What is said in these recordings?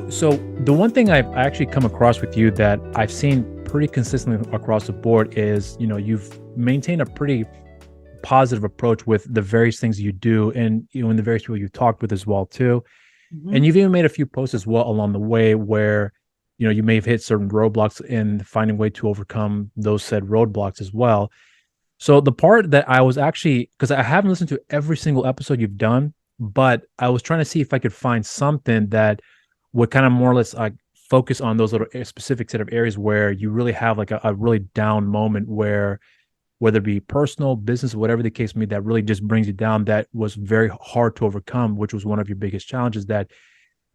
So the one thing I actually come across with you that I've seen pretty consistently across the board is, you've maintained a pretty positive approach with the various things you do, and in the various people you talked with as well too. Mhm. And you've even made a few posts as well along the way where, you may have hit certain roadblocks and finding a way to overcome those said roadblocks as well. So the part that I was actually, because I haven't listened to every single episode you've done, but I was trying to see if I could find something that would kind of more or less like focus on those little specific set of areas where you really have like a really down moment where, whether it be personal, business, whatever the case may be, that really just brings you down, that was very hard to overcome, which was one of your biggest challenges, that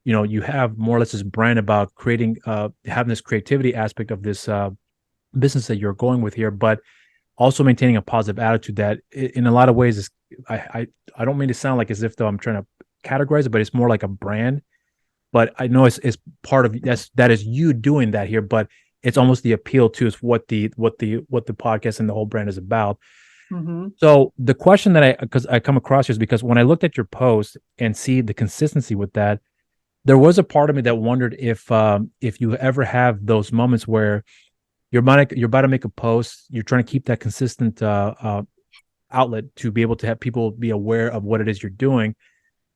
you have more or less this brand about creating having this creativity aspect of this business that you're going with here, but also maintaining a positive attitude that in a lot of ways is, I don't mean to sound like as if though I'm trying to categorize it, but it's more like a brand. But I know it's part of that is you doing that here, but it's almost the appeal to is what the podcast and the whole brand is about. Mhm. So the question that I come across here is because when I looked at your post and see the consistency with that, there was a part of me that wondered if you ever have those moments where you're about to make a post, you're trying to keep that consistent outlet to be able to have people be aware of what it is you're doing,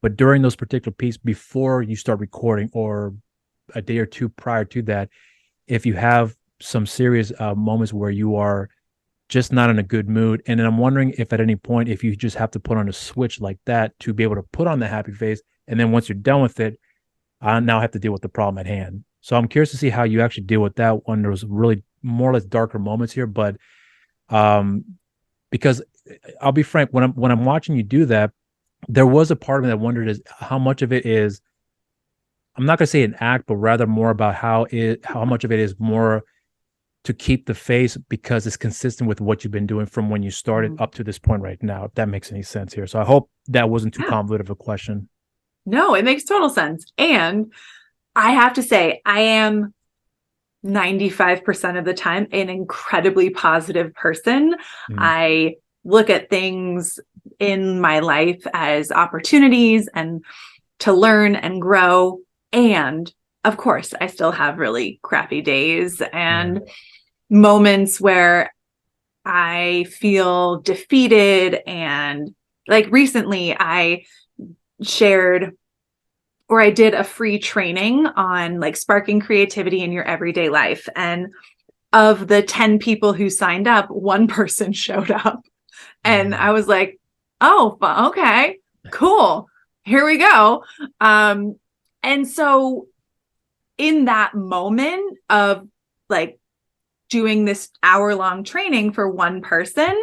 but during those particular pieces before you start recording or a day or two prior to that, if you have some serious moments where you are just not in a good mood. And then I'm wondering if at any point, if you just have to put on a switch like that to be able to put on the happy face. And then once you're done with it, I now have to deal with the problem at hand. So I'm curious to see how you actually deal with that when there's really more or less darker moments here. But um, because I'll be frank, when I'm watching you do that, there was a part of me that wondered is how much of it is, I'm not going to say an act, but rather more about how much of it is more to keep the face because it's consistent with what you've been doing from when you started Mhm. up to this point right now, if that makes any sense here. So I hope that wasn't too Yeah. convoluted of a question. No, it makes total sense. And I have to say, I am 95% of the time an incredibly positive person. Mm. I look at things in my life as opportunities and to learn and grow. And of course, I still have really crappy days Yeah. and moments where I feel defeated. And like recently, I shared or I did a free training on like sparking creativity in your everyday life. And of the 10 people who signed up, one person showed up. And I Mm. was like, oh, okay, cool. Here we go. And so in that moment of like doing this hour-long training for one person,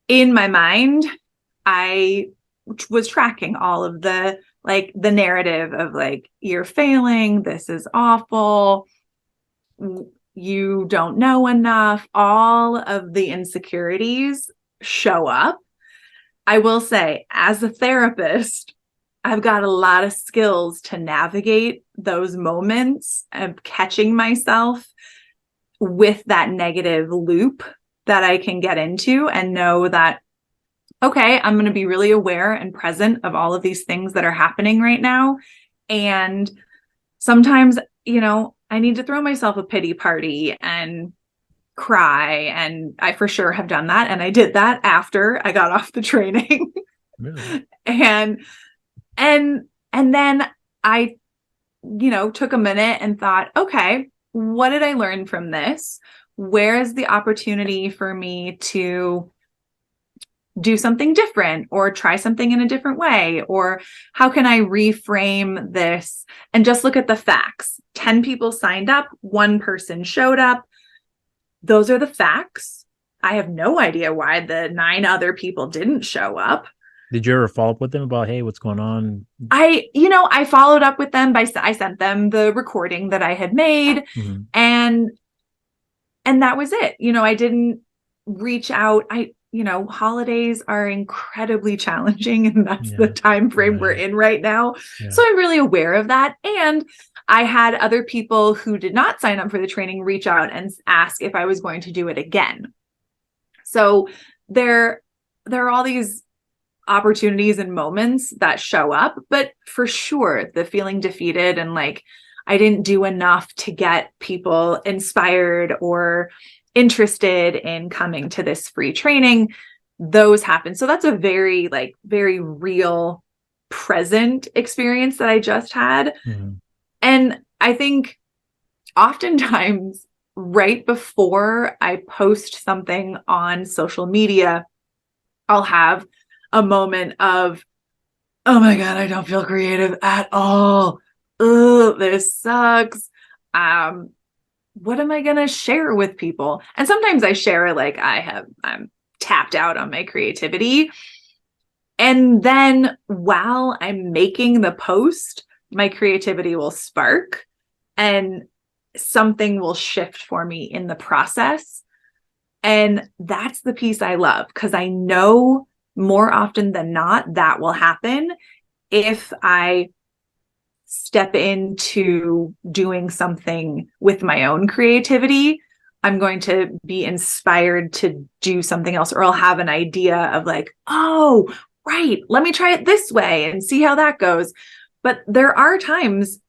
in my mind, I was tracking all of the narrative of like, you're failing, this is awful, you don't know enough, all of the insecurities show up. I will say, as a therapist, I've got a lot of skills to navigate those moments of catching myself with that negative loop that I can get into and know that, okay, I'm going to be really aware and present of all of these things that are happening right now. And sometimes, I need to throw myself a pity party and cry. And I for sure have done that. And I did that after I got off the training. Really? and, and, and then I, took a minute and thought, okay, what did I learn from this? Where is the opportunity for me to do something different or try something in a different way? Or how can I reframe this and just look at the facts? 10 people signed up, one person showed up. Those are the facts. I have no idea why the 9 other people didn't show up. Did you ever follow up with them about, hey, what's going on? I followed up with them I sent them the recording that I had made, Mhm. and that was it. I didn't reach out. Holidays are incredibly challenging, and that's the Yeah. time frame we're Right. in right now. Yeah. So I'm really aware of that. And I had other people who did not sign up for the training reach out and ask if I was going to do it again. So there are all these opportunities and moments that show up, but for sure, the feeling defeated and like I didn't do enough to get people inspired or interested in coming to this free training. Those happen. So that's a very, like, very real present experience that I just had. Mhm. And I think oftentimes right before I post something on social media, I'll have a moment of, oh my God, I don't feel creative at all. Ugh, this sucks. What am I going to share with people? And sometimes I share like I'm tapped out on my creativity. And then while I'm making the post, my creativity will spark and something will shift for me in the process. And that's the piece I love, because I know more often than not that will happen if I step into doing something with my own creativity. I'm going to be inspired to do something else, or I'll have an idea of like, oh, right, let me try it this way and see how that goes. But there are times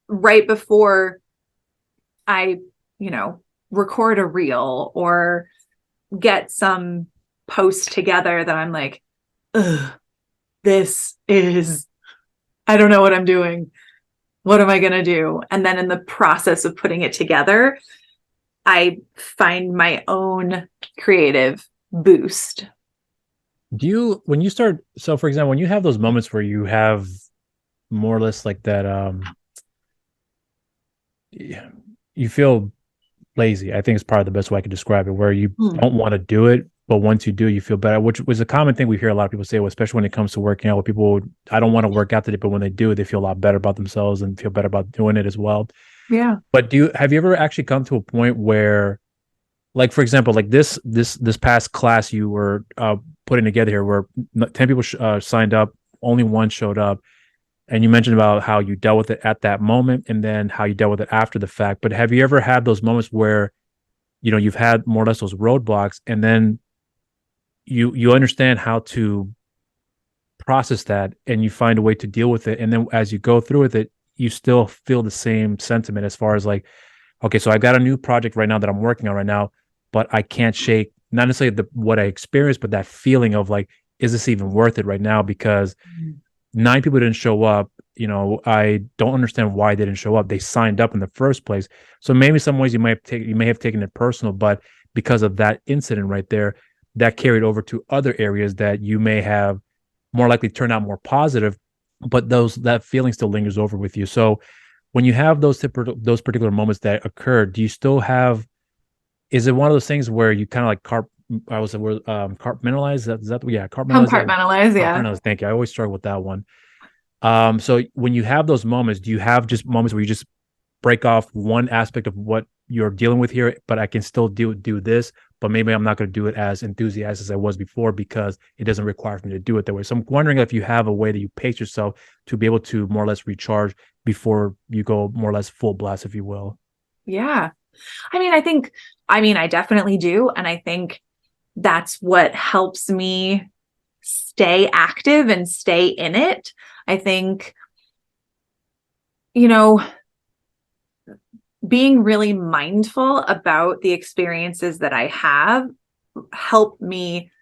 right before I, record a reel or get some post together that I'm like, ugh, I don't know what I'm doing. What am I going to do? And then in the process of putting it together, I find my own creative boost. When you start, so for example, when you have those moments where you have more or less like that, you feel lazy. I think it's probably the best way I could describe it, where you don't want to do it, but once you do, you feel better, which was a common thing we hear a lot of people say, especially when it comes to working out, where people, I don't want to work out today, but when they do, they feel a lot better about themselves and feel better about doing it as well. Yeah. But have you ever actually come to a point where, like, for example, like this past class you were putting together here, where 10 people signed up, only one showed up, and you mentioned about how you dealt with it at that moment and then how you dealt with it after the fact. But have you ever had those moments where, you've had more or less those roadblocks, and then you understand how to process that and you find a way to deal with it, and then as you go through with it, you still feel the same sentiment as far as like, okay, so I've got a new project right now that I'm working on right now, but I can't shake not necessarily what I experienced, but that feeling of like, is this even worth it right now? Because 9 people didn't show up. I don't understand why they didn't show up. They signed up in the first place. So maybe some ways you may have taken it personal, but because of that incident right there, that carried over to other areas that you may have more likely turned out more positive, but that feeling still lingers over with you. So when you have those particular moments that occur, do you still have? Is it one of those things where you kind of like compartmentalize? Compartmentalize that. Compartmentalize, yeah. Compartmentalize. Thank you. I always struggle with that one. So when you have those moments, do you have just moments where you just break off one aspect of what you're dealing with here, but I can still do this, but maybe I'm not going to do it as enthusiastic as I was before because it doesn't require me to do it that way. So I'm wondering if you have a way that you pace yourself to be able to more or less recharge before you go more or less full blast, if you will. Yeah. I definitely do. And I think that's what helps me stay active and stay in it. I think, being really mindful about the experiences that I have help me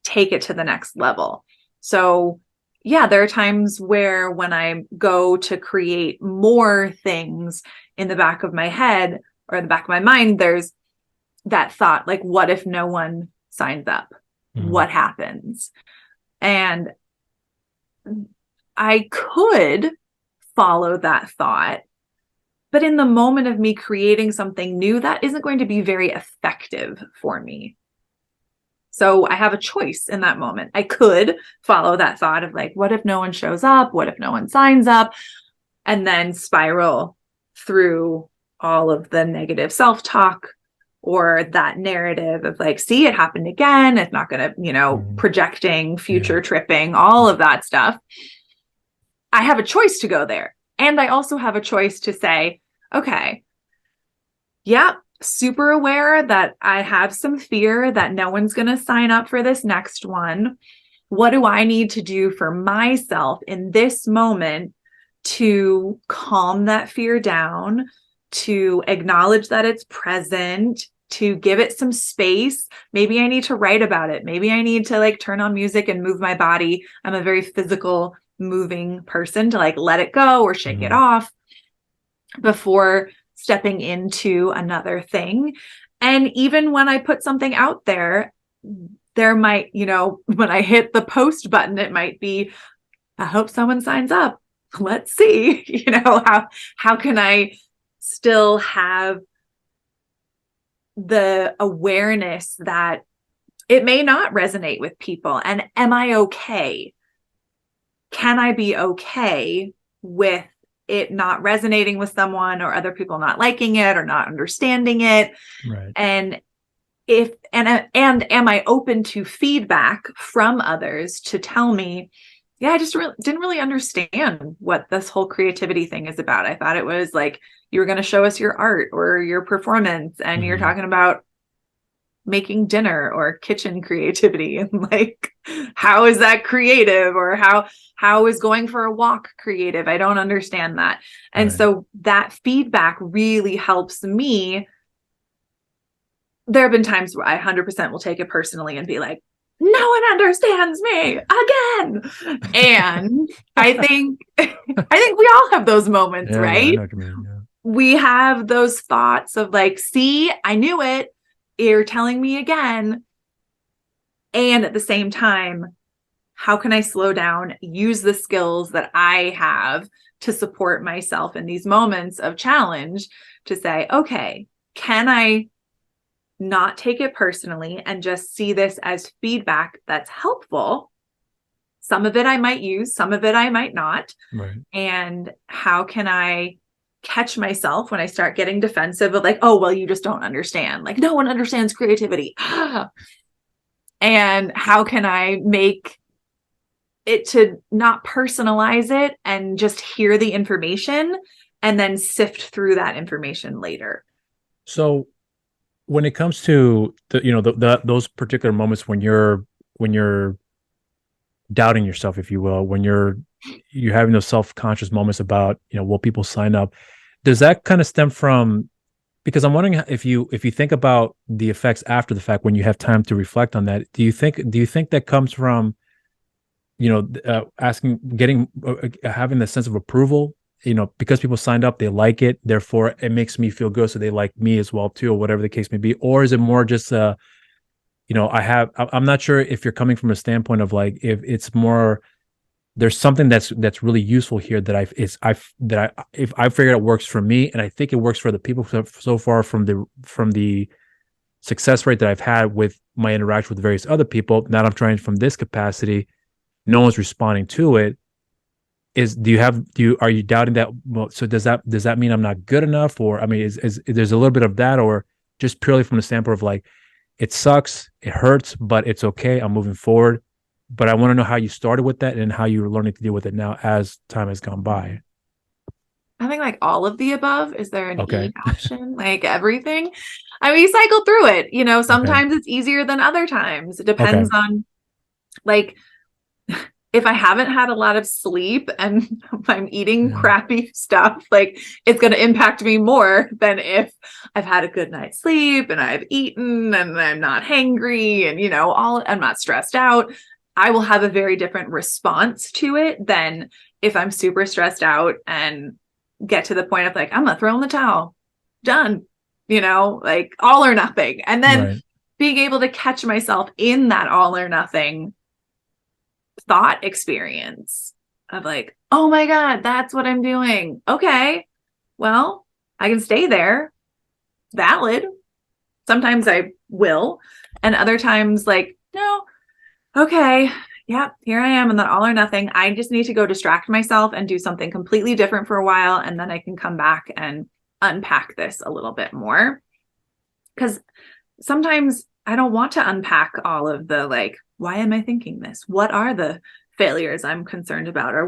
take it to the next level. So yeah, there are times where when I go to create more things in the back of my head or in the back of my mind, there's that thought, like, what if no one signs up? What happens? And I could follow that thought, but in the moment of me creating something new, that isn't going to be very effective for me. So I have a choice in that moment. I could follow that thought of like, what if no one shows up? What if no one signs up? And then spiral through all of the negative self-talk or that narrative of like, see, it happened again. It's not going to, projecting, future tripping, all of that stuff. I have a choice to go there. And I also have a choice to say, okay, yeah, super aware that I have some fear that no one's going to sign up for this next one. What do I need to do for myself in this moment to calm that fear down, to acknowledge that it's present, to give it some space. Maybe I need to write about it. Maybe I need to like turn on music and move my body. I'm a very physical moving person, to like let it go or shake it off before stepping into another thing. And even when I put something out there, there might, you know, when I hit the post button, it might be, I hope someone signs up. Let's see, you know, how can I still have the awareness that it may not resonate with people? And am I okay? Can I be okay with it not resonating with someone, or other people not liking it or not understanding it? Right. And am I open to feedback from others to tell me, yeah, I just didn't really understand what this whole creativity thing is about. I thought it was like you were going to show us your art or your performance, and you're talking about making dinner or kitchen creativity, and like, how is that creative? Or how is going for a walk creative? I don't understand that. And so that feedback really helps me. There have been times where I 100% will take it personally and be like, no one understands me again. And I think we all have those moments, right? Yeah, I know what you mean. Yeah. We have those thoughts of like, see, I knew it. You're telling me again. And at the same time, how can I slow down, use the skills that I have to support myself in these moments of challenge, to say, okay, can I not take it personally and just see this as feedback that's helpful? Some of it I might use, some of it I might not. Right. And how can I catch myself when I start getting defensive of like, oh, well, you just don't understand. Like, no one understands creativity. And how can I make it to not personalize it and just hear the information and then sift through that information later? So when it comes to those particular moments when you're doubting yourself, if you will, when you're having those self-conscious moments about, will people sign up? Does that kind of stem from, because I'm wondering if you think about the effects after the fact, when you have time to reflect on that, do you think that comes from, having the sense of approval, because people signed up, they like it, therefore it makes me feel good, so they like me as well too, or whatever the case may be? Or is it more just I'm not sure if you're coming from a standpoint of like, if it's more, there's something that's really useful here that if I figured it works for me, and I think it works for the people so far from the success rate that I've had with my interaction with various other people. Now I'm trying from this capacity, no one's responding to it. Are you doubting that? Well, so does that mean I'm not good enough? Or, I mean, is there's a little bit of that, or just purely from the standpoint of like, it sucks, it hurts, but it's okay, I'm moving forward? But I want to know how you started with that and how you're learning to deal with it now as time has gone by. I think like all of the above. Is there an Okay. E option? Like everything? I mean, you cycle through it. Sometimes it's easier than other times. It depends on like, if I haven't had a lot of sleep and I'm eating crappy stuff, like it's going to impact me more than if I've had a good night's sleep and I've eaten and I'm not hangry and, I'm not stressed out. I will have a very different response to it than if I'm super stressed out and get to the point of like, I'm going to throw in the towel. Done, like all or nothing. And then being able to catch myself in that all or nothing thought experience of like, oh my God, that's what I'm doing. Okay, well, I can stay there. Valid. Sometimes I will. And other times like, no, okay, yeah, here I am in that all or nothing. I just need to go distract myself and do something completely different for a while. And then I can come back and unpack this a little bit more. Because sometimes I don't want to unpack all of the like, why am I thinking this? What are the failures I'm concerned about? Or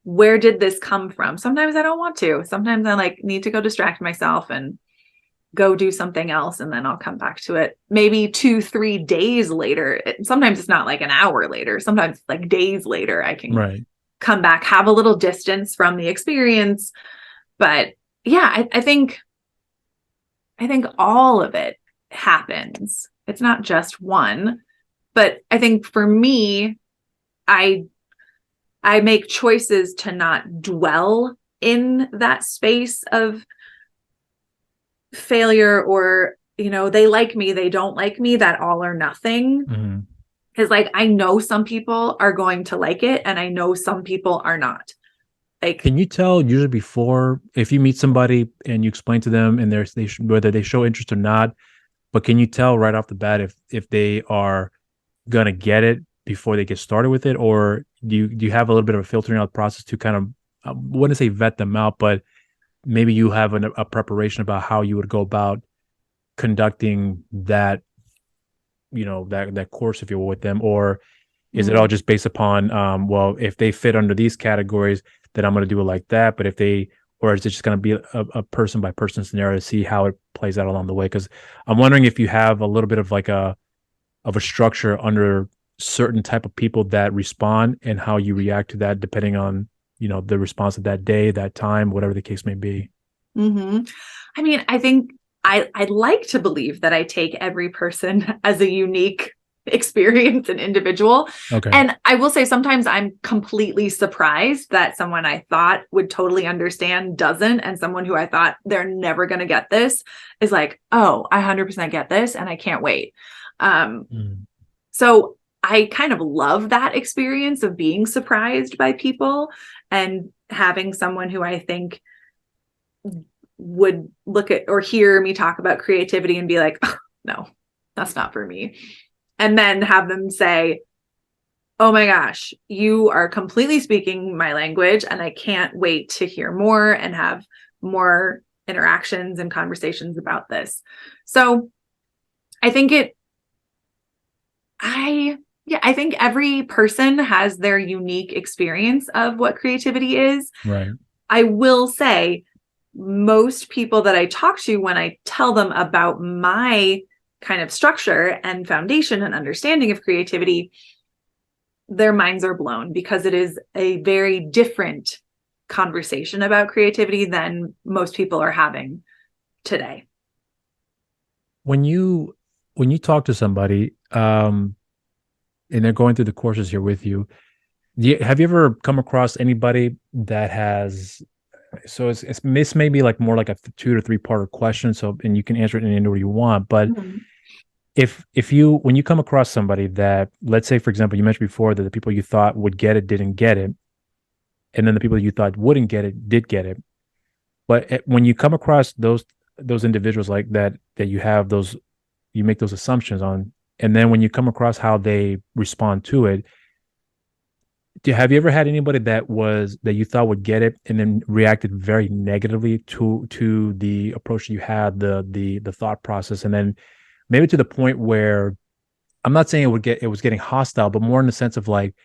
where did this come from? Sometimes I don't want to. Sometimes I like need to go distract myself and go do something else. And then I'll come back to it maybe 2-3 days later. Sometimes it's not like an hour later. Sometimes like days later, I can come back, have a little distance from the experience. But yeah, I think all of it happens. It's not just one. But I think for me, I make choices to not dwell in that space of failure, or, they like me, they don't like me, that all or nothing. Mm-hmm. Because like, I know some people are going to like it and I know some people are not. Like, Can you tell usually before, if you meet somebody and you explain to them and whether they show interest or not, but can you tell right off the bat if they are gonna get it before they get started with it, or do you have a little bit of a filtering out process to kind of, I wouldn't say vet them out, but maybe you have a preparation about how you would go about conducting that, that course, if you will, with them, or is it all just based upon, well, if they fit under these categories, then I'm going to do it like that. But or is it just going to be a person by person scenario to see how it plays out along the way? Because I'm wondering if you have a little bit of like a structure under certain type of people that respond and how you react to that, depending on, the response of that day, that time, whatever the case may be. I mean, I think I'd like to believe that I take every person as a unique experience and individual. Okay. And I will say sometimes I'm completely surprised that someone I thought would totally understand doesn't, and someone who I thought they're never going to get this is like, oh, I 100% get this and I can't wait. So I kind of love that experience of being surprised by people and having someone who I think would look at or hear me talk about creativity and be like, oh, no, that's not for me. And then have them say, oh my gosh, you are completely speaking my language and I can't wait to hear more and have more interactions and conversations about this. So I think I think every person has their unique experience of what creativity is. Right. I will say most people that I talk to, when I tell them about my kind of structure and foundation and understanding of creativity, their minds are blown because it is a very different conversation about creativity than most people are having today. When you talk to somebody, and they're going through the courses here with you, have you ever come across anybody that has, so this may be like more like a 2 to 3 part question, so, and you can answer it in any order you want, but when you come across somebody that, let's say, for example, you mentioned before that the people you thought would get it didn't get it, and then the people you thought wouldn't get it did get it, but when you come across those individuals like that you have those, you make those assumptions on, and then when you come across how they respond to it, have you ever had anybody that you thought would get it and then reacted very negatively to the approach you had, the thought process, and then maybe to the point where, I'm not saying it was getting hostile, but more in the sense of like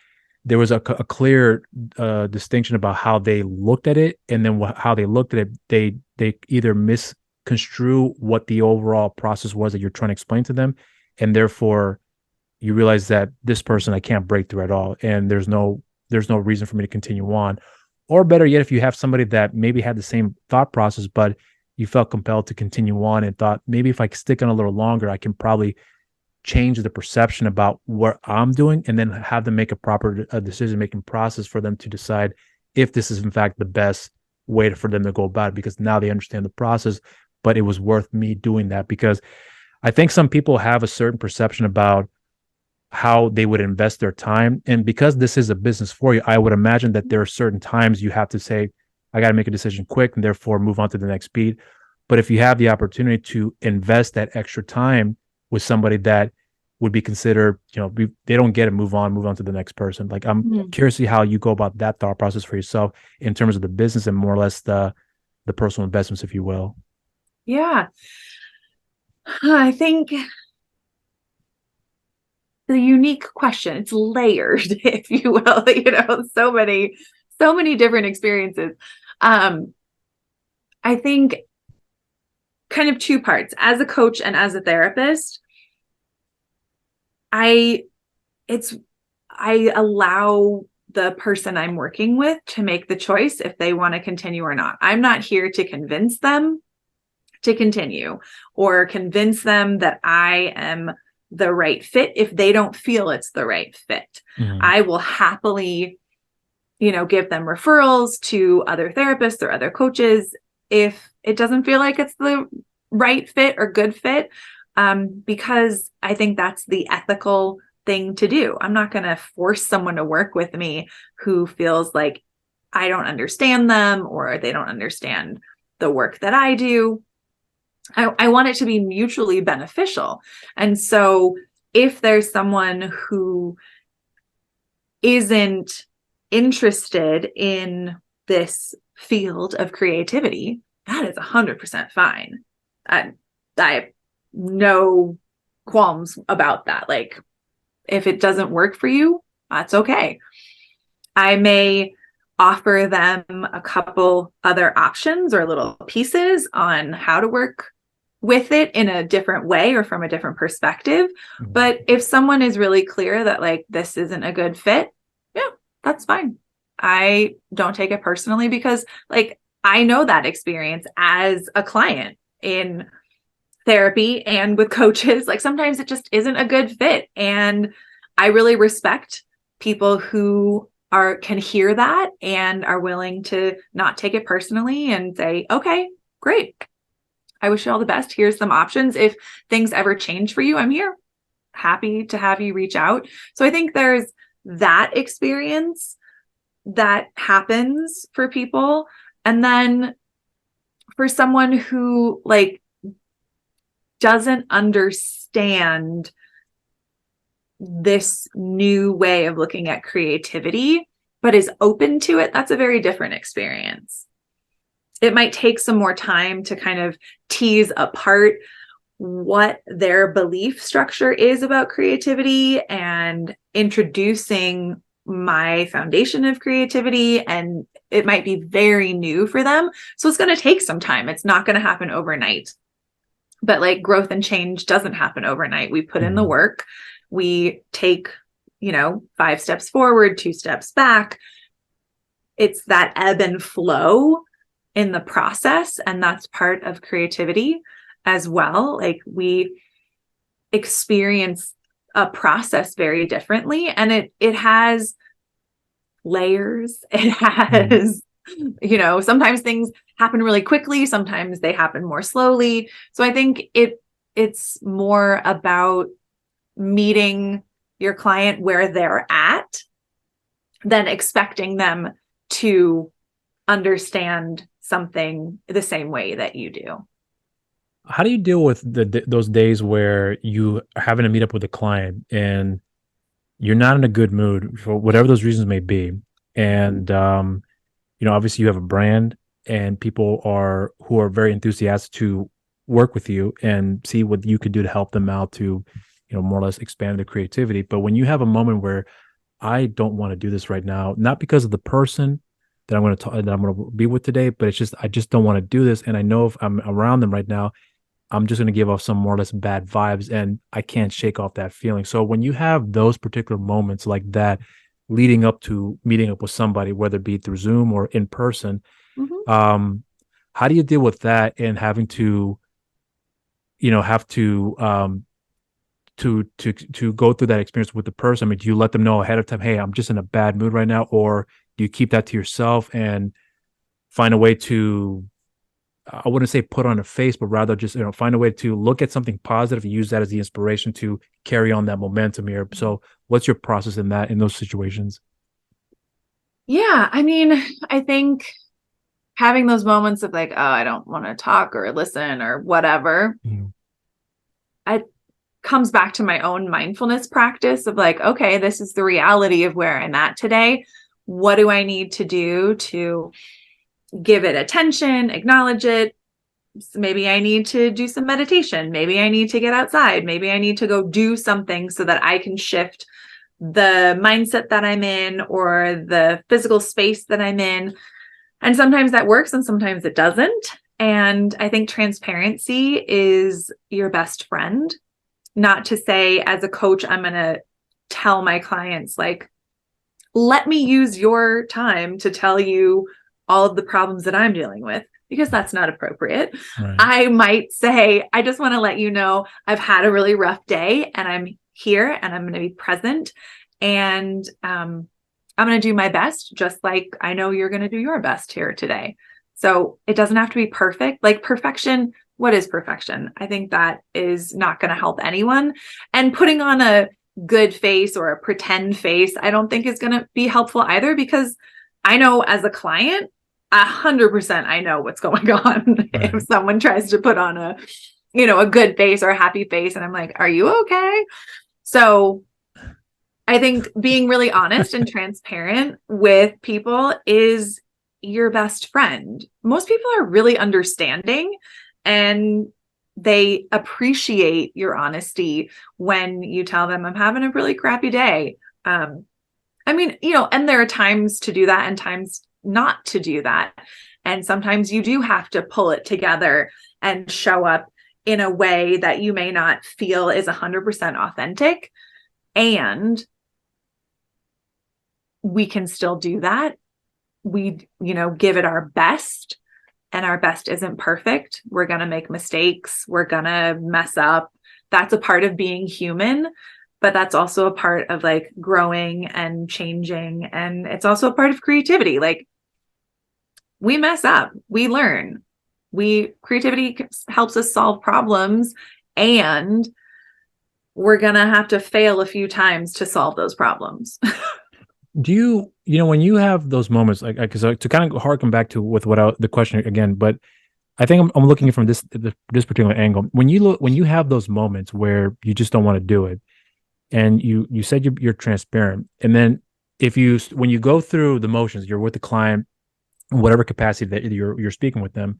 there was a clear distinction about how they looked at it, and then how they looked at it, they either misconstrue what the overall process was that you're trying to explain to them, and therefore you realize that this person I can't break through at all, and there's no reason for me to continue on. Or better yet, if you have somebody that maybe had the same thought process, but you felt compelled to continue on and thought, maybe if I stick on a little longer, I can probably change the perception about what I'm doing, and then have them make a proper decision-making process for them to decide if this is in fact the best way for them to go about it, because now they understand the process, but it was worth me doing that. Because I think some people have a certain perception about how they would invest their time. And because this is a business for you, I would imagine that there are certain times you have to say, I got to make a decision quick and therefore move on to the next beat. But if you have the opportunity to invest that extra time with somebody that would be considered, they don't get it, move on to the next person. Like, I'm curious to see how you go about that thought process for yourself in terms of the business and more or less the personal investments, if you will. Yeah. I think the unique question, it's layered, if you will, so many different experiences. I think kind of 2 parts. As a coach and as a therapist, I allow the person I'm working with to make the choice if they want to continue or not. I'm not here to convince them to continue or convince them that I am the right fit if they don't feel it's the right fit. I will happily, give them referrals to other therapists or other coaches if it doesn't feel like it's the right fit or good fit, because I think that's the ethical thing to do. I'm not going to force someone to work with me who feels like I don't understand them or they don't understand the work that I do. I want it to be mutually beneficial. And so if there's someone who isn't interested in this field of creativity, that is 100% fine. I have no qualms about that. Like, if it doesn't work for you, that's okay. I may offer them a couple other options or little pieces on how to work with it in a different way or from a different perspective. But if someone is really clear that like this isn't a good fit, yeah, that's fine. I don't take it personally because like I know that experience as a client in therapy and with coaches. Like sometimes it just isn't a good fit. And I really respect people who can hear that and are willing to not take it personally and say, okay, great. I wish you all the best. Here's some options. If things ever change for you, I'm here. Happy to have you reach out. So I think there's that experience that happens for people. And then for someone who like doesn't understand this new way of looking at creativity, but is open to it, that's a very different experience. It might take some more time to kind of tease apart what their belief structure is about creativity and introducing my foundation of creativity. And it might be very new for them. So it's going to take some time. It's not going to happen overnight. But like growth and change doesn't happen overnight. We put in the work. We take, 5 steps forward, 2 steps back. It's that ebb and flow in the process. And that's part of creativity as well. Like we experience a process very differently, and it has layers. It has, sometimes things happen really quickly. Sometimes they happen more slowly. So I think it's more about meeting your client where they're at than expecting them to understand something the same way that you do. How do you deal with those days where you are having to meet up with a client and you're not in a good mood for whatever those reasons may be? And, obviously you have a brand and people who are very enthusiastic to work with you and see what you could do to help them out to, more or less expand their creativity. But when you have a moment where I don't want to do this right now, not because of the person that I'm going to be with today, but it's just, I just don't want to do this. And I know if I'm around them right now, I'm just going to give off some more or less bad vibes and I can't shake off that feeling. So when you have those particular moments like that, leading up to meeting up with somebody, whether it be through Zoom or in person, how do you deal with that and having to, have to go through that experience with the person? I mean, do you let them know ahead of time, hey, I'm just in a bad mood right now? Or do you keep that to yourself and find a way to, I wouldn't say put on a face, but rather just, find a way to look at something positive and use that as the inspiration to carry on that momentum here. So what's your process in those situations? Yeah. I mean, I think having those moments of like, oh, I don't want to talk or listen or whatever, it comes back to my own mindfulness practice of like, okay, this is the reality of where I'm at today. What do I need to do to give it attention, acknowledge it? So maybe I need to do some meditation. Maybe I need to get outside. Maybe I need to go do something so that I can shift the mindset that I'm in or the physical space that I'm in. And sometimes that works and sometimes it doesn't. And I think transparency is your best friend. Not to say as a coach, I'm going to tell my clients like, let me use your time to tell you all of the problems that I'm dealing with, because that's not appropriate. Right. I might say, I just want to let you know I've had a really rough day and I'm here and I'm going to be present. And I'm going to do my best, just like I know you're going to do your best here today. So it doesn't have to be perfect. Like perfection, what is perfection? I think that is not going to help anyone. And putting on a good face or a pretend face, I don't think is going to be helpful either, because I know as a client, 100% I know what's going on. Right. If someone tries to put on a, a good face or a happy face, and I'm like, are you okay? So I think being really honest and transparent with people is your best friend. Most people are really understanding and they appreciate your honesty when you tell them, I'm having a really crappy day. And there are times to do that and times not to do that. And sometimes you do have to pull it together and show up in a way that you may not feel is 100% authentic. And we can still do that. We, give it our best, and our best isn't perfect. We're going to make mistakes. We're going to mess up. That's a part of being human, but that's also a part of like growing and changing. And it's also a part of creativity. Like we mess up, we learn, creativity helps us solve problems, and we're going to have to fail a few times to solve those problems. Do you, when you have those moments, like, because to kind of harken back to the question again, but I think I'm looking from this particular angle. When you have those moments where you just don't want to do it, and you said you're transparent, and then when you go through the motions, you're with the client, in whatever capacity that you're speaking with them,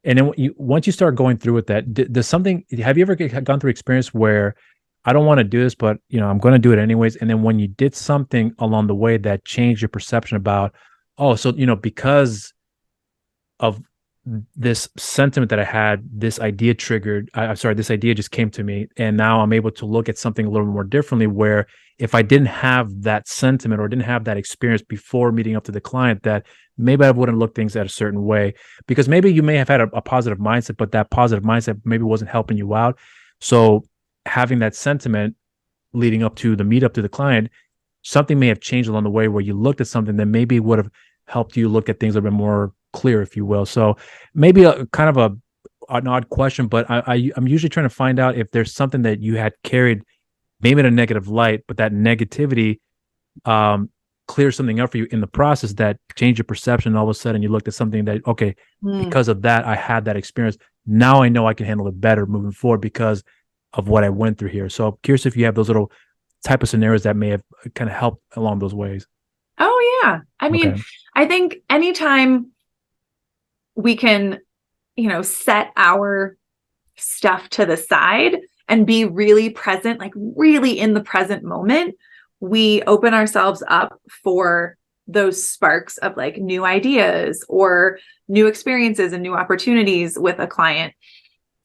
and then once you start going through with that, does something? Have you ever gone through experience where I don't want to do this, but I'm going to do it anyways? And then when you did something along the way that changed your perception about, oh, so because of this sentiment that I had, this idea triggered. This idea just came to me, and now I'm able to look at something a little more differently. Where if I didn't have that sentiment or didn't have that experience before meeting up to the client, that maybe I wouldn't look things at a certain way, because maybe you may have had a positive mindset, but that positive mindset maybe wasn't helping you out. So having that sentiment leading up to the meetup to the client, something may have changed along the way where you looked at something that maybe would have helped you look at things a bit more clear, if you will. So maybe a kind of an odd question, but I'm usually trying to find out if there's something that you had carried maybe in a negative light, but that negativity clears something up for you in the process that changed your perception. And all of a sudden you looked at something that, okay, because of that, I had that experience. Now I know I can handle it better moving forward because of what I went through here. So I'm curious if you have those little type of scenarios that may have kind of helped along those ways. Oh yeah. I mean, I think anytime we can, set our stuff to the side and be really present, like really in the present moment, we open ourselves up for those sparks of like new ideas or new experiences and new opportunities with a client.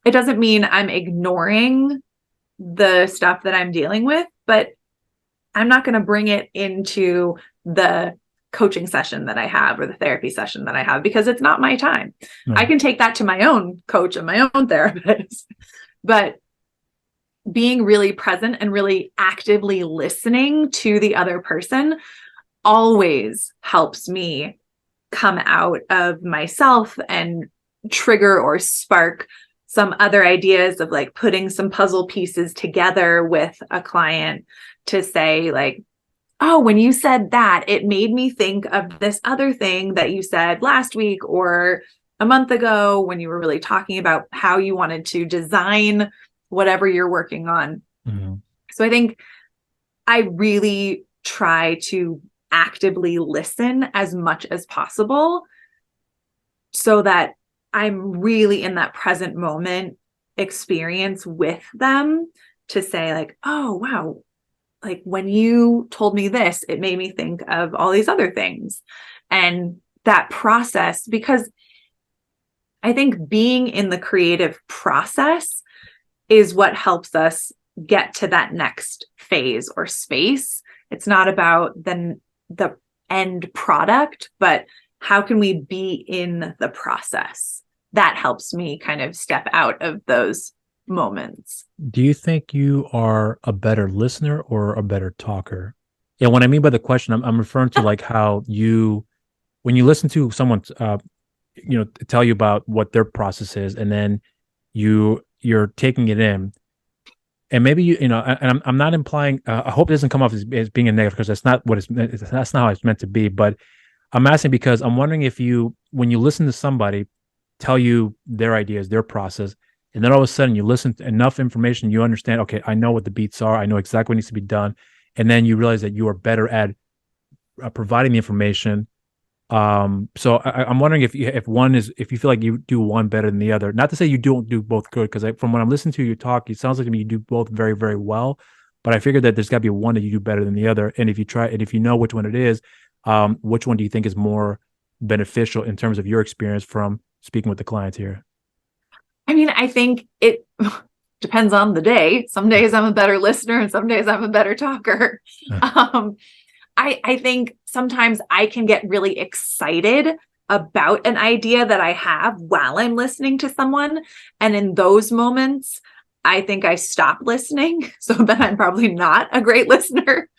It doesn't mean I'm ignoring the stuff that I'm dealing with, but I'm not going to bring it into the coaching session that I have or the therapy session that I have, because it's not my time. No. I can take that to my own coach and my own therapist, but being really present and really actively listening to the other person always helps me come out of myself and trigger or spark some other ideas of like putting some puzzle pieces together with a client to say like, oh, when you said that, it made me think of this other thing that you said last week or a month ago when you were really talking about how you wanted to design whatever you're working on. Mm-hmm. So I think I really try to actively listen as much as possible so that I'm really in that present moment experience with them to say like, oh, wow. Like when you told me this, it made me think of all these other things. And that process, because I think being in the creative process is what helps us get to that next phase or space. It's not about the the end product, but how can we be in the process? That helps me kind of step out of those moments. Do you think you are a better listener or a better talker? Yeah, what I mean by the question, I'm referring to like how you, when you listen to someone, tell you about what their process is, and then you're taking it in, and maybe and I'm not implying. I hope it doesn't come off as being a negative, because that's not what that's not how it's meant to be. But I'm asking because I'm wondering if you, when you listen to somebody tell you their ideas, their process, and then all of a sudden you listen to enough information, you understand, okay, I know what the beats are, I know exactly what needs to be done, and then you realize that you are better at providing the information. So I'm wondering if if you feel like you do one better than the other. Not to say you don't do both good, because from what I'm listening to you talk, it sounds like to me you do both very, very well. But I figured that there's got to be one that you do better than the other. And if you know which one it is, which one do you think is more beneficial in terms of your experience from speaking with the clients here? I mean, I think it depends on the day. Some days I'm a better listener and some days I'm a better talker. I think sometimes I can get really excited about an idea that I have while I'm listening to someone. And in those moments, I think I stop listening. So then I'm probably not a great listener,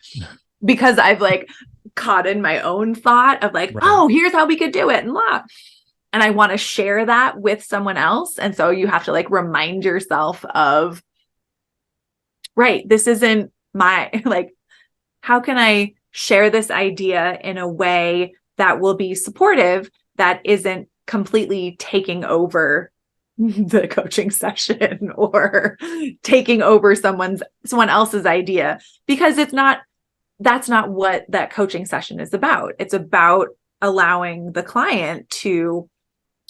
because I've like caught in my own thought of like, right, oh, here's how we could do it. And I want to share that with someone else. And so you have to like remind yourself of, right, this isn't my, like, how can I share this idea in a way that will be supportive, that isn't completely taking over the coaching session or taking over someone else's idea, because that's not what that coaching session is about. It's about allowing the client to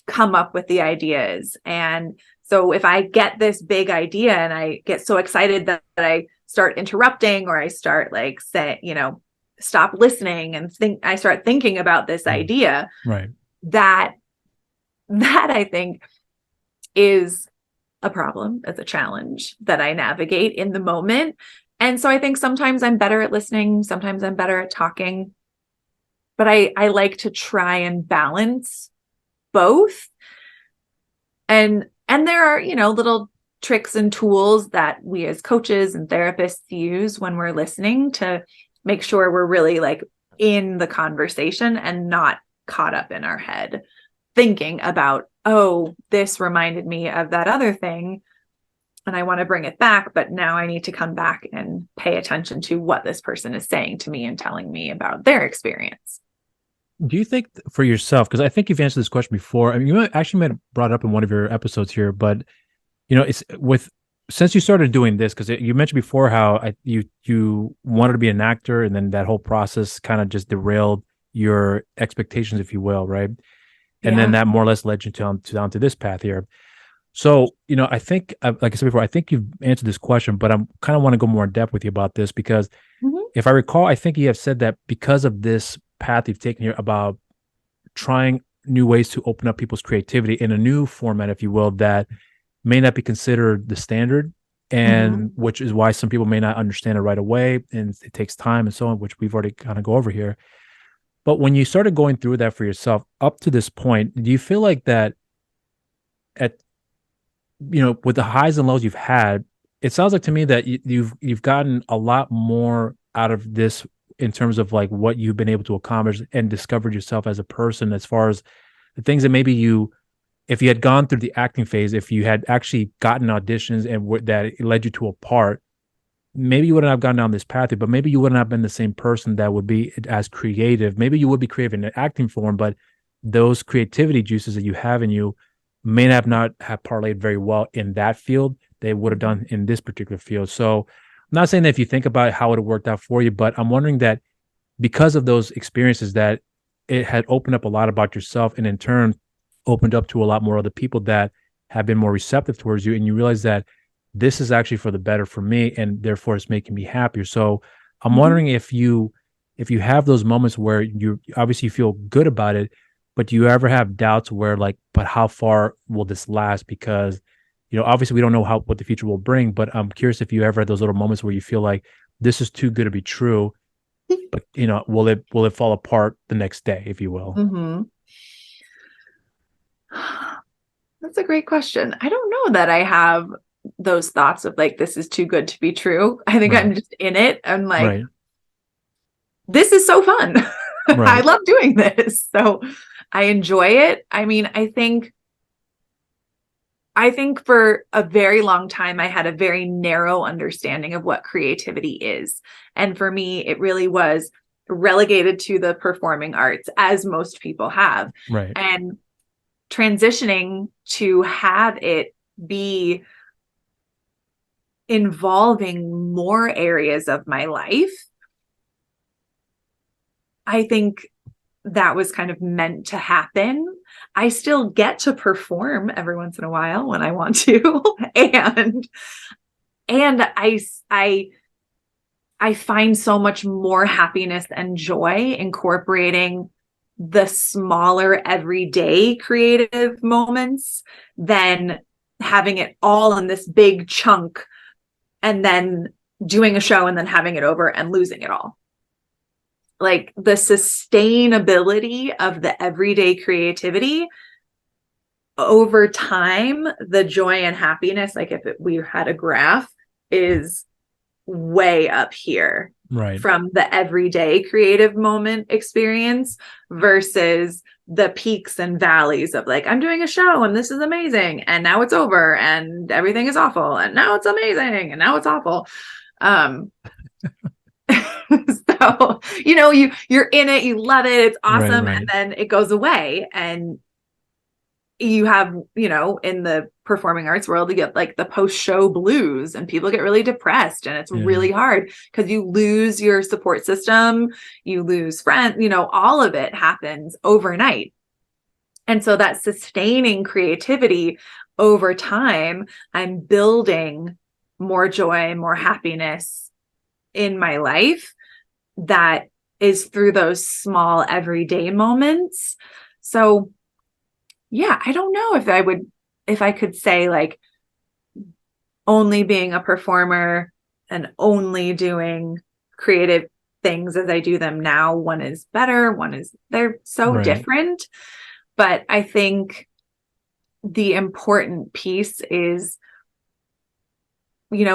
come up with the ideas. And so if I get this big idea and I get so excited that I start interrupting, or I start like stop listening and I start thinking about this idea, right, that I think is a problem. It's a challenge that I navigate in the moment. And so I think sometimes I'm better at listening, sometimes I'm better at talking, but I like to try and balance both. And there are, little tricks and tools that we as coaches and therapists use when we're listening to make sure we're really like in the conversation and not caught up in our head thinking about, oh, this reminded me of that other thing and I want to bring it back, but now I need to come back and pay attention to what this person is saying to me and telling me about their experience. Do you think for yourself, because I think you've answered this question before, I mean, you actually might have brought it up in one of your episodes here, but it's since you started doing this, because you mentioned before how you wanted to be an actor, and then that whole process kind of just derailed your expectations, if you will, right? And then that more or less led you down to this path here. So, I think, like I said before, I think you've answered this question, but I'm kind of want to go more in depth with you about this, because if I recall, I think you have said that because of this path you've taken here about trying new ways to open up people's creativity in a new format, if you will, that may not be considered the standard, and which is why some people may not understand it right away, and it takes time and so on, which we've already kind of go over here. But when you started going through that for yourself up to this point, do you feel like that with the highs and lows you've had, it sounds like to me that you've gotten a lot more out of this in terms of like what you've been able to accomplish and discovered yourself as a person, as far as the things that maybe if you had gone through the acting phase, if you had actually gotten auditions and that it led you to a part, maybe you wouldn't have gone down this path, but maybe you wouldn't have been the same person that would be as creative. Maybe you would be creative in an acting form, but those creativity juices that you have in you may not have parlayed very well in that field. They would have done in this particular field. So I'm not saying that if you think about how it worked out for you, but I'm wondering that because of those experiences, that it had opened up a lot about yourself, and in turn opened up to a lot more other people that have been more receptive towards you. And you realize that this is actually for the better for me, and therefore it's making me happier. So I'm wondering if you have those moments where you obviously feel good about it, but do you ever have doubts where like, but how far will this last? Because, obviously we don't know what the future will bring, but I'm curious if you ever had those little moments where you feel like this is too good to be true, But will it fall apart the next day, if you will? Mm-hmm. That's a great question. I don't know that I have those thoughts of like, this is too good to be true. I think Right. I'm just in it. I'm like, Right. this is so fun. I Right. love doing this. So I enjoy it. I mean, I think for a very long time, I had a very narrow understanding of what creativity is. And for me, it really was relegated to the performing arts, as most people have. Right. And transitioning to have it be involving more areas of my life, I think that was kind of meant to happen. I still get to perform every once in a while when I want to. And I find so much more happiness and joy incorporating the smaller everyday creative moments than having it all in this big chunk and then doing a show and then having it over and losing it all. Like the sustainability of the everyday creativity over time, the joy and happiness, like if we had a graph, is way up here Right. from the everyday creative moment experience versus the peaks and valleys of like, I'm doing a show and this is amazing. And now it's over and everything is awful. And now it's amazing. And now it's awful. Um, so, you're in it, you love it, it's Right. awesome. And Right. then it goes away. And you have, in the performing arts world, you get like the post-show blues and people get really depressed and it's Yeah. really hard because you lose your support system, you lose friends, all of it happens overnight. And so that sustaining creativity over time, I'm building more joy, more happiness in my life that is through those small everyday moments. So yeah, I don't know if I could say like only being a performer and only doing creative things as I do them now. One is better, they're so Right. different. But I think the important piece is,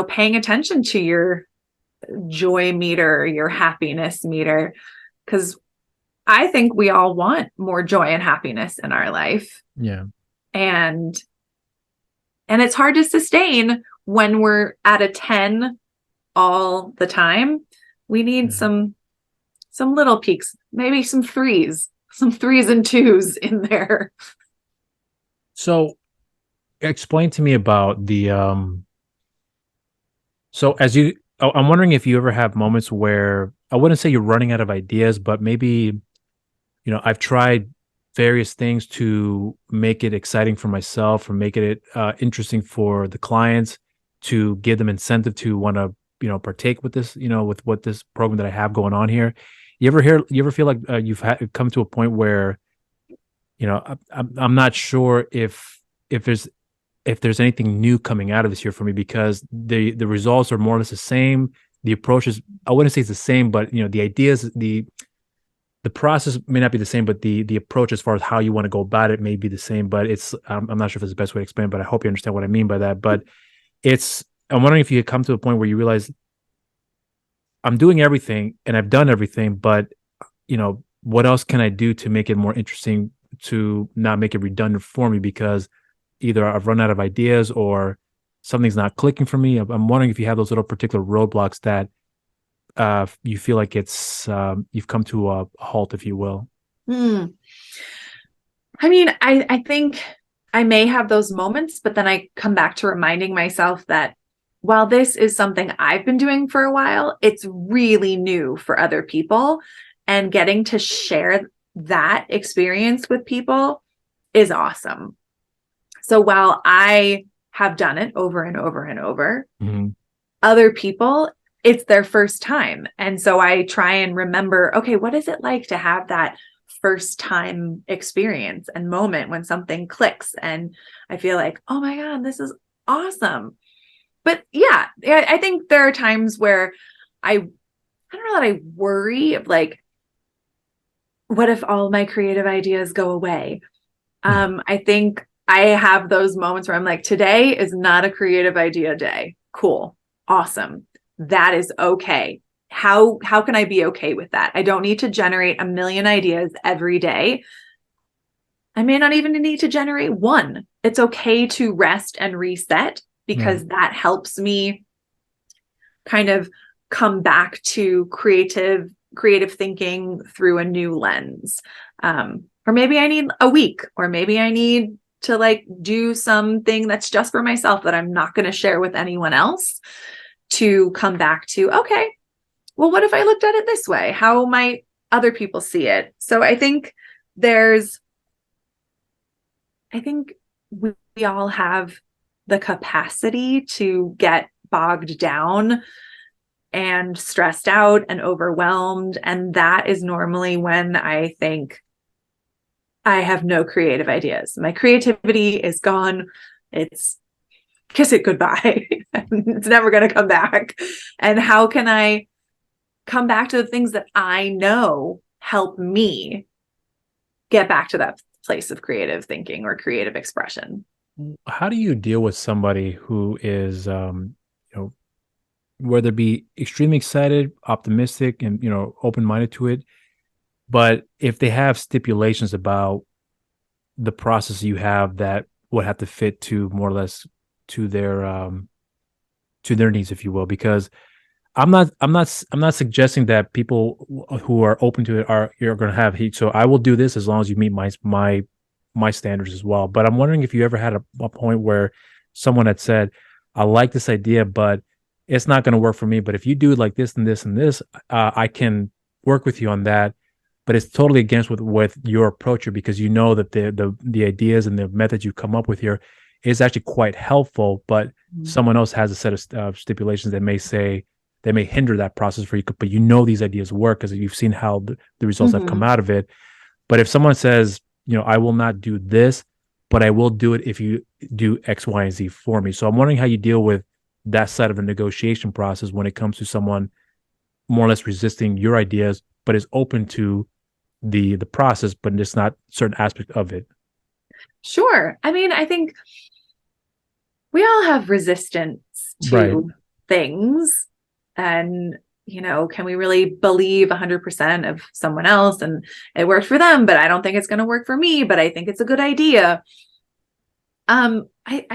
paying attention to your joy meter, your happiness meter, because I think we all want more joy and happiness in our life. Yeah. And it's hard to sustain when we're at a 10 all the time. We need Yeah. some little peaks, maybe some threes and twos in there. So explain to me about the so as you I'm wondering if you ever have moments where I wouldn't say you're running out of ideas, but maybe, I've tried various things to make it exciting for myself or make it interesting for the clients to give them incentive to want to, partake with this, with what this program that I have going on here. You ever feel like you've come to a point where, I'm not sure if there's anything new coming out of this year for me, because the results are more or less the same. The approach is, I wouldn't say it's the same, but the ideas, the process may not be the same, but the approach as far as how you want to go about it may be the same. But it's I'm not sure if it's the best way to explain, but I hope you understand what I mean by that. But I'm wondering if you come to a point where you realize I'm doing everything and I've done everything, but what else can I do to make it more interesting, to not make it redundant for me, because either I've run out of ideas or something's not clicking for me. I'm wondering if you have those little particular roadblocks that you feel like it's you've come to a halt, if you will. Hmm. I mean, I think I may have those moments, but then I come back to reminding myself that while this is something I've been doing for a while, it's really new for other people. And getting to share that experience with people is awesome. So while I have done it over and over and over, Mhm. other people, it's their first time. And so I try and remember, okay, what is it like to have that first time experience and moment when something clicks and I feel like, oh my God, this is awesome. But yeah, I think there are times where I I don't know that I worry of like, what if all my creative ideas go away? I think I have those moments where I'm like, today is not a creative idea day. Cool. Awesome. That is okay. How can I be okay with that? I don't need to generate a million ideas every day. I may not even need to generate one. It's okay to rest and reset because that helps me kind of come back to creative thinking through a new lens. Or maybe I need a week, or maybe I need to like do something that's just for myself that I'm not going to share with anyone else to come back to, okay, well, what if I looked at it this way? How might other people see it? So I think we all have the capacity to get bogged down and stressed out and overwhelmed. And that is normally when I think I have no creative ideas. My creativity is gone. It's kiss it goodbye. It's never going to come back. And how can I come back to the things that I know help me get back to that place of creative thinking or creative expression? How do you deal with somebody who is, whether it be extremely excited, optimistic, and open-minded to it, but if they have stipulations about the process you have that would have to fit to more or less to their needs, if you will, because I'm not suggesting that people who are open to it you're going to have heat. So I will do this as long as you meet my standards as well. But I'm wondering if you ever had a point where someone had said, "I like this idea, but it's not going to work for me. But if you do it like this and this and this, I can work with you on that." But it's totally against with your approach here, because you know that the ideas and the methods you come up with here is actually quite helpful. But someone else has a set of stipulations that may hinder that process for you. But these ideas work because you've seen how the results have come out of it. But if someone says, I will not do this, but I will do it if you do X, Y, and Z for me. So I'm wondering how you deal with that side of the negotiation process when it comes to someone more or less resisting your ideas, but is open to the process, but it's not certain aspect of it. Sure. I mean, I think we all have resistance Right. to things. And, can we really believe 100% of someone else? And it worked for them, but I don't think it's going to work for me, but I think it's a good idea. I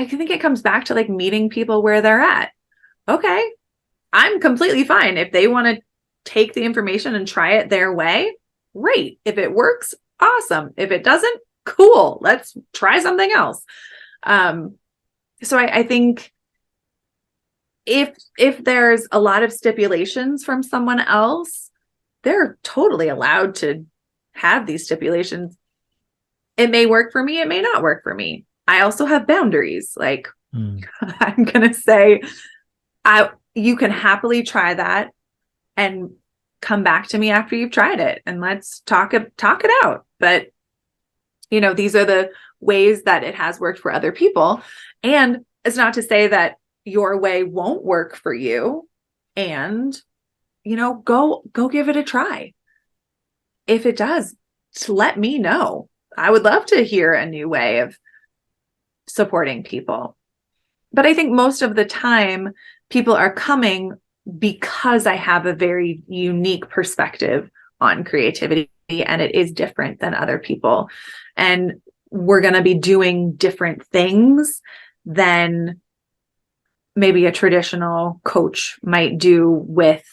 think it comes back to like meeting people where they're at. Okay. I'm completely fine. If they want to take the information and try it their way, great. If it works, awesome. If it doesn't, cool. Let's try something else. So I think if there's a lot of stipulations from someone else, they're totally allowed to have these stipulations. It may work for me. It may not work for me. I also have boundaries. Like I'm going to say, you can happily try that and come back to me after you've tried it and let's talk it out. But, these are the ways that it has worked for other people. And it's not to say that your way won't work for you, and, go give it a try. If it does, let me know. I would love to hear a new way of supporting people. But I think most of the time people are coming because I have a very unique perspective on creativity, and it is different than other people. And we're going to be doing different things than maybe a traditional coach might do with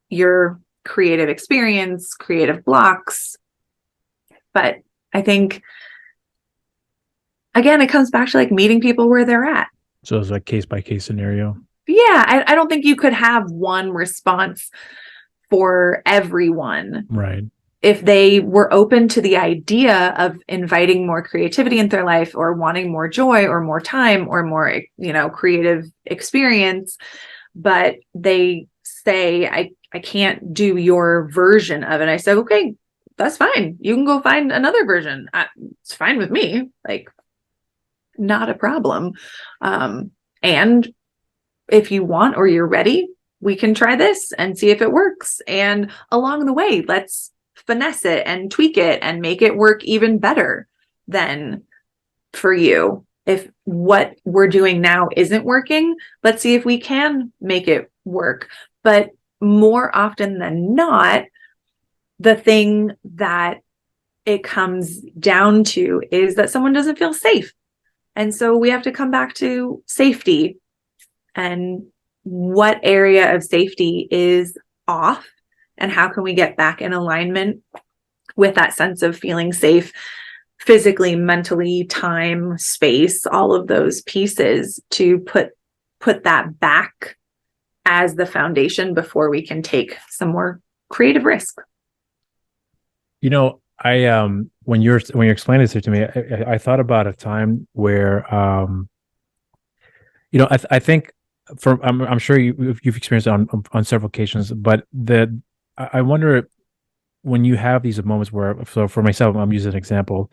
your creative experience, creative blocks. But I think, again, it comes back to like meeting people where they're at. So it's like case by case scenario. Yeah, I don't think you could have one response for everyone. Right. If they were open to the idea of inviting more creativity into their life, or wanting more joy or more time or more, creative experience, but they say, I can't do your version of it. I said, okay, that's fine. You can go find another version. It's fine with me. Like, not a problem. And if you want, or you're ready, we can try this and see if it works. And along the way, let's finesse it and tweak it and make it work even better than for you. If what we're doing now isn't working, let's see if we can make it work. But more often than not, the thing that it comes down to is that someone doesn't feel safe. And so we have to come back to safety and what area of safety is off and how can we get back in alignment with that sense of feeling safe physically, mentally, time, space, all of those pieces to put that back as the foundation before we can take some more creative risk. You know, I when you're explaining this to me, I thought about a time where you know, I think I'm sure you've experienced it on several occasions, but I wonder when you have these moments where, so for myself, I'm using an example.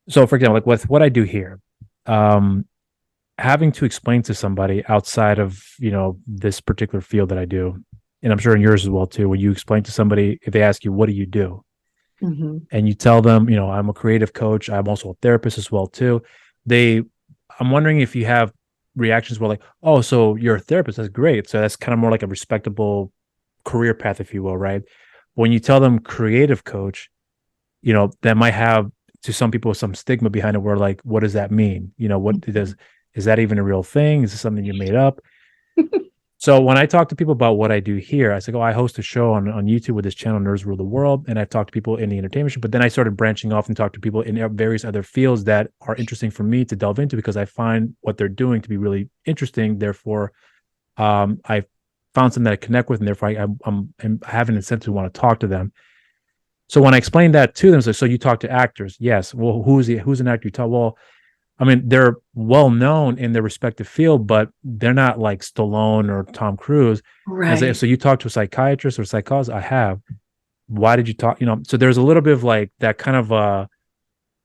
So for example, like with what I do here, having to explain to somebody outside of, you know, this particular field that I do, and I'm sure in yours as well too, when you explain to somebody, if they ask you, what do you do? Mm-hmm. And you tell them, you know, I'm a creative coach. I'm also a therapist as well too. I'm wondering if you have reactions where like, oh, so you're a therapist. That's great. So that's kind of more like a respectable career path, if you will, right? When you tell them creative coach, you know, that might have to some people some stigma behind it where like, what does that mean? You know, is that even a real thing? Is it something you made up? So when I talk to people about what I do here, I say, oh, I host a show on YouTube with this channel, Nerds Rule the World. And I've talked to people in the entertainment, but then I started branching off and talk to people in various other fields that are interesting for me to delve into because I find what they're doing to be really interesting. Therefore, I found something that I connect with, and therefore I have an incentive to want to talk to them. So when I explained that to them, it's like, so you talk to actors? Yes. Well, who's an actor you talk? Well, I mean, they're well known in their respective field, but they're not like Stallone or Tom Cruise. Right. So you talk to a psychiatrist or psychologist? I have. Why did you talk? You know, so there's a little bit of like that kind of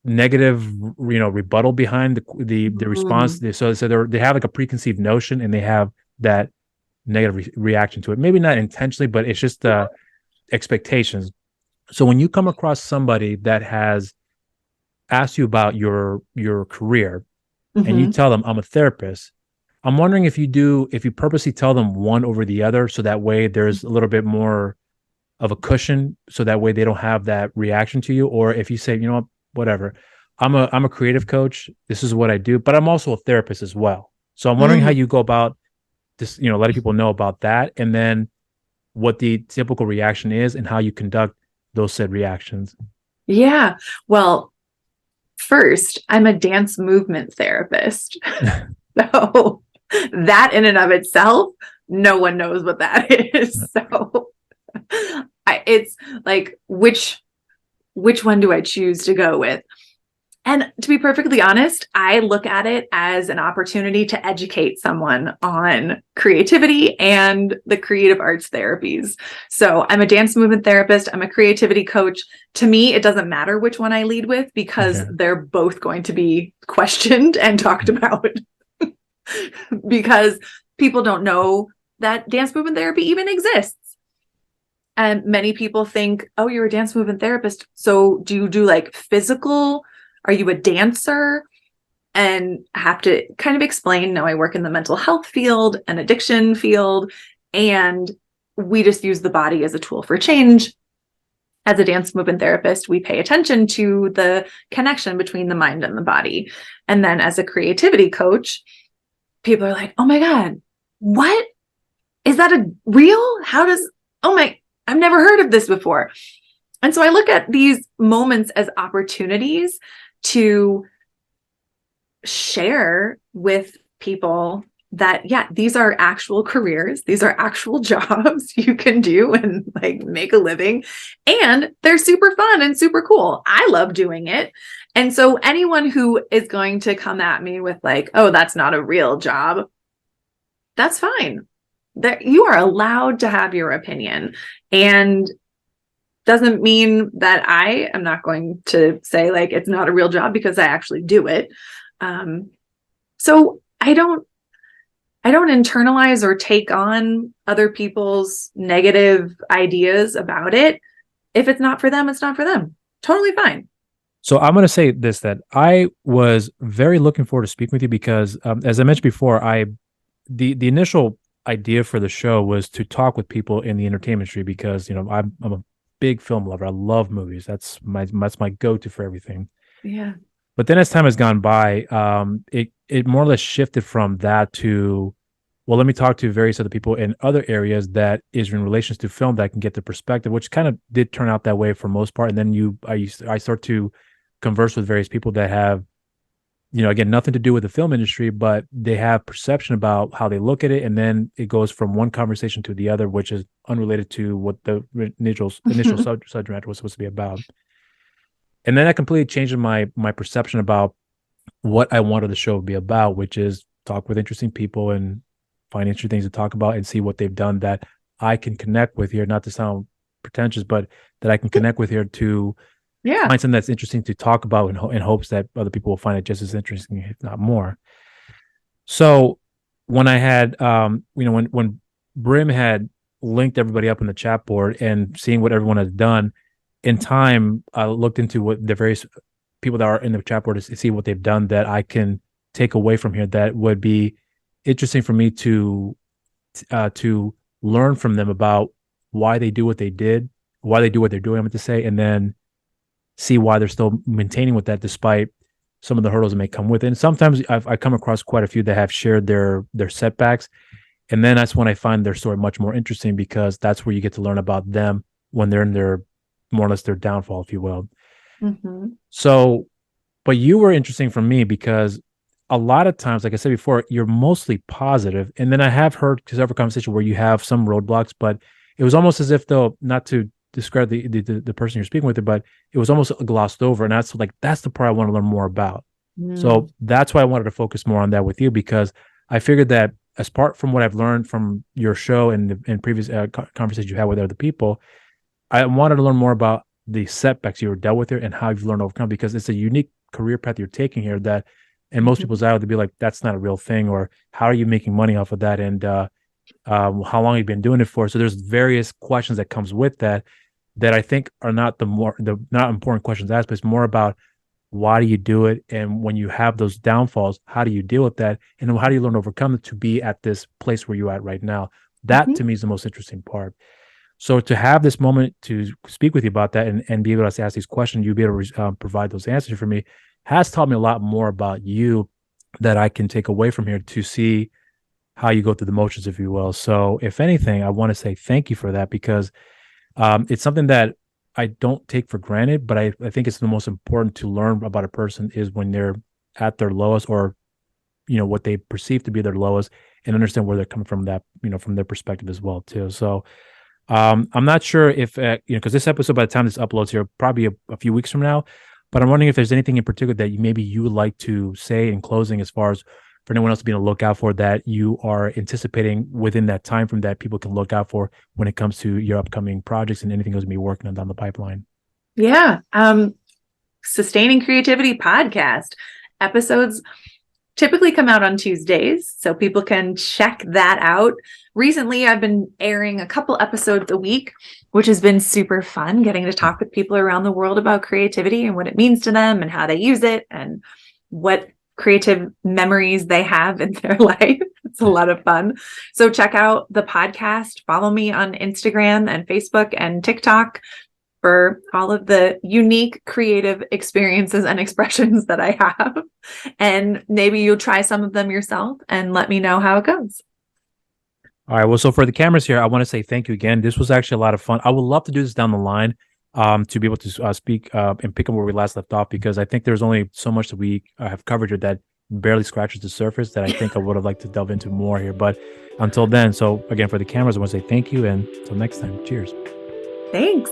negative, you know, rebuttal behind the response. So they have like a preconceived notion and they have that negative reaction to it. Maybe not intentionally, but it's just expectations. So when you come across somebody that has asked you about your career and you tell them I'm a therapist, I'm wondering if you purposely tell them one over the other so that way there's a little bit more of a cushion so that way they don't have that reaction to you, or if you say, you know what, whatever, I'm a creative coach, this is what I do, but I'm also a therapist as well. So I'm wondering how you go about this, you know, letting people know about that, and then what the typical reaction is and how you conduct those said reactions. Yeah. Well, first, I'm a dance movement therapist. So that in and of itself, no one knows what that is. So it's like, which one do I choose to go with? And to be perfectly honest, I look at it as an opportunity to educate someone on creativity and the creative arts therapies. So I'm a dance movement therapist. I'm a creativity coach. To me, it doesn't matter which one I lead with because they're both going to be questioned and talked about because people don't know that dance movement therapy even exists. And many people think, oh, you're a dance movement therapist. So do you do like physical? Are you a dancer? And have to kind of explain, no, I work in the mental health field and addiction field, and we just use the body as a tool for change. As a dance movement therapist, we pay attention to the connection between the mind and the body. And then as a creativity coach, people are like, oh my God, what? Is that a real? I've never heard of this before. And so I look at these moments as opportunities to share with people that, yeah, these are actual careers. These are actual jobs you can do and like make a living. And they're super fun and super cool. I love doing it. And so anyone who is going to come at me with like, oh, that's not a real job, that's fine. That you are allowed to have your opinion. And doesn't mean that I am not going to say like it's not a real job because I actually do it. So I don't I don't internalize or take on other people's negative ideas about it. If it's not for them, it's not for them. Totally fine. So I'm going to say this, that I was very looking forward to speaking with you because, as I mentioned before, the initial idea for the show was to talk with people in the entertainment industry because I'm a big film lover. I love movies. That's my go-to for everything. Yeah. But then as time has gone by, it more or less shifted from that to, well, let me talk to various other people in other areas that is in relations to film that I can get the perspective, which kind of did turn out that way for most part. And then I start to converse with various people that have, again, nothing to do with the film industry, but they have perception about how they look at it. And then it goes from one conversation to the other, which is unrelated to what the initial subject matter was supposed to be about. And then that completely changed my perception about what I wanted the show to be about, which is talk with interesting people and find interesting things to talk about and see what they've done that I can connect with here, not to sound pretentious, but that I can connect with here to find something that's interesting to talk about in hopes that other people will find it just as interesting, if not more. So when I had, when Brim had linked everybody up in the chat board and seeing what everyone has done, in time, I looked into what the various people that are in the chat board to see what they've done that I can take away from here that would be interesting for me to learn from them about why they do what they did, why they do what they're doing, I'm going to say, and then see why they're still maintaining with that despite some of the hurdles that may come with it. And sometimes I come across quite a few that have shared their setbacks, and then that's when I find their story much more interesting because that's where you get to learn about them when they're in their more or less their downfall, if you will. Mm-hmm. So, but you were interesting for me because a lot of times, like I said before, you're mostly positive. And then I have heard several conversations where you have some roadblocks, but it was almost as if though, not to describe the person you're speaking with, but it was almost glossed over. And that's the part I want to learn more about. So that's why I wanted to focus more on that with you, because I figured that as part from what I've learned from your show and previous conversations you had with other people, I wanted to learn more about the setbacks you were dealt with here and how you've learned to overcome, because it's a unique career path you're taking here that, and most people's eye would be like, that's not a real thing, or how are you making money off of that? And how long have you been doing it for? So there's various questions that comes with that I think are not the not important questions asked, but it's more about why do you do it? And when you have those downfalls, how do you deal with that? And then how do you learn to overcome it to be at this place where you're at right now? That to me is the most interesting part. So to have this moment to speak with you about that and be able to ask these questions, you be able to provide those answers for me, has taught me a lot more about you that I can take away from here to see how you go through the motions, if you will. So if anything, I want to say thank you for that, because it's something that I don't take for granted, but I think it's the most important to learn about a person is when they're at their lowest, or, what they perceive to be their lowest, and understand where they're coming from, that, from their perspective as well too. So I'm not sure if, because this episode, by the time this uploads here, probably a few weeks from now, but I'm wondering if there's anything in particular that you would like to say in closing, as far as for anyone else to be on the lookout for, that you are anticipating within that time frame that people can look out for when it comes to your upcoming projects and anything you're going to be working on down the pipeline. Yeah. Sustaining Creativity podcast episodes typically come out on Tuesdays, so people can check that out. Recently, I've been airing a couple episodes a week, which has been super fun, getting to talk with people around the world about creativity and what it means to them and how they use it and what creative memories they have in their life. It's a lot of fun. So check out the podcast. Follow me on Instagram and Facebook and TikTok for all of the unique creative experiences and expressions that I have. And maybe you'll try some of them yourself and let me know how it goes. All right. Well, so for the cameras here, I want to say thank you again. This was actually a lot of fun. I would love to do this down the line, to be able to speak and pick up where we last left off, because I think there's only so much that we have covered here that barely scratches the surface that I think I would have liked to delve into more here. But until then, so again, for the cameras, I want to say thank you. And until next time, cheers. Thanks.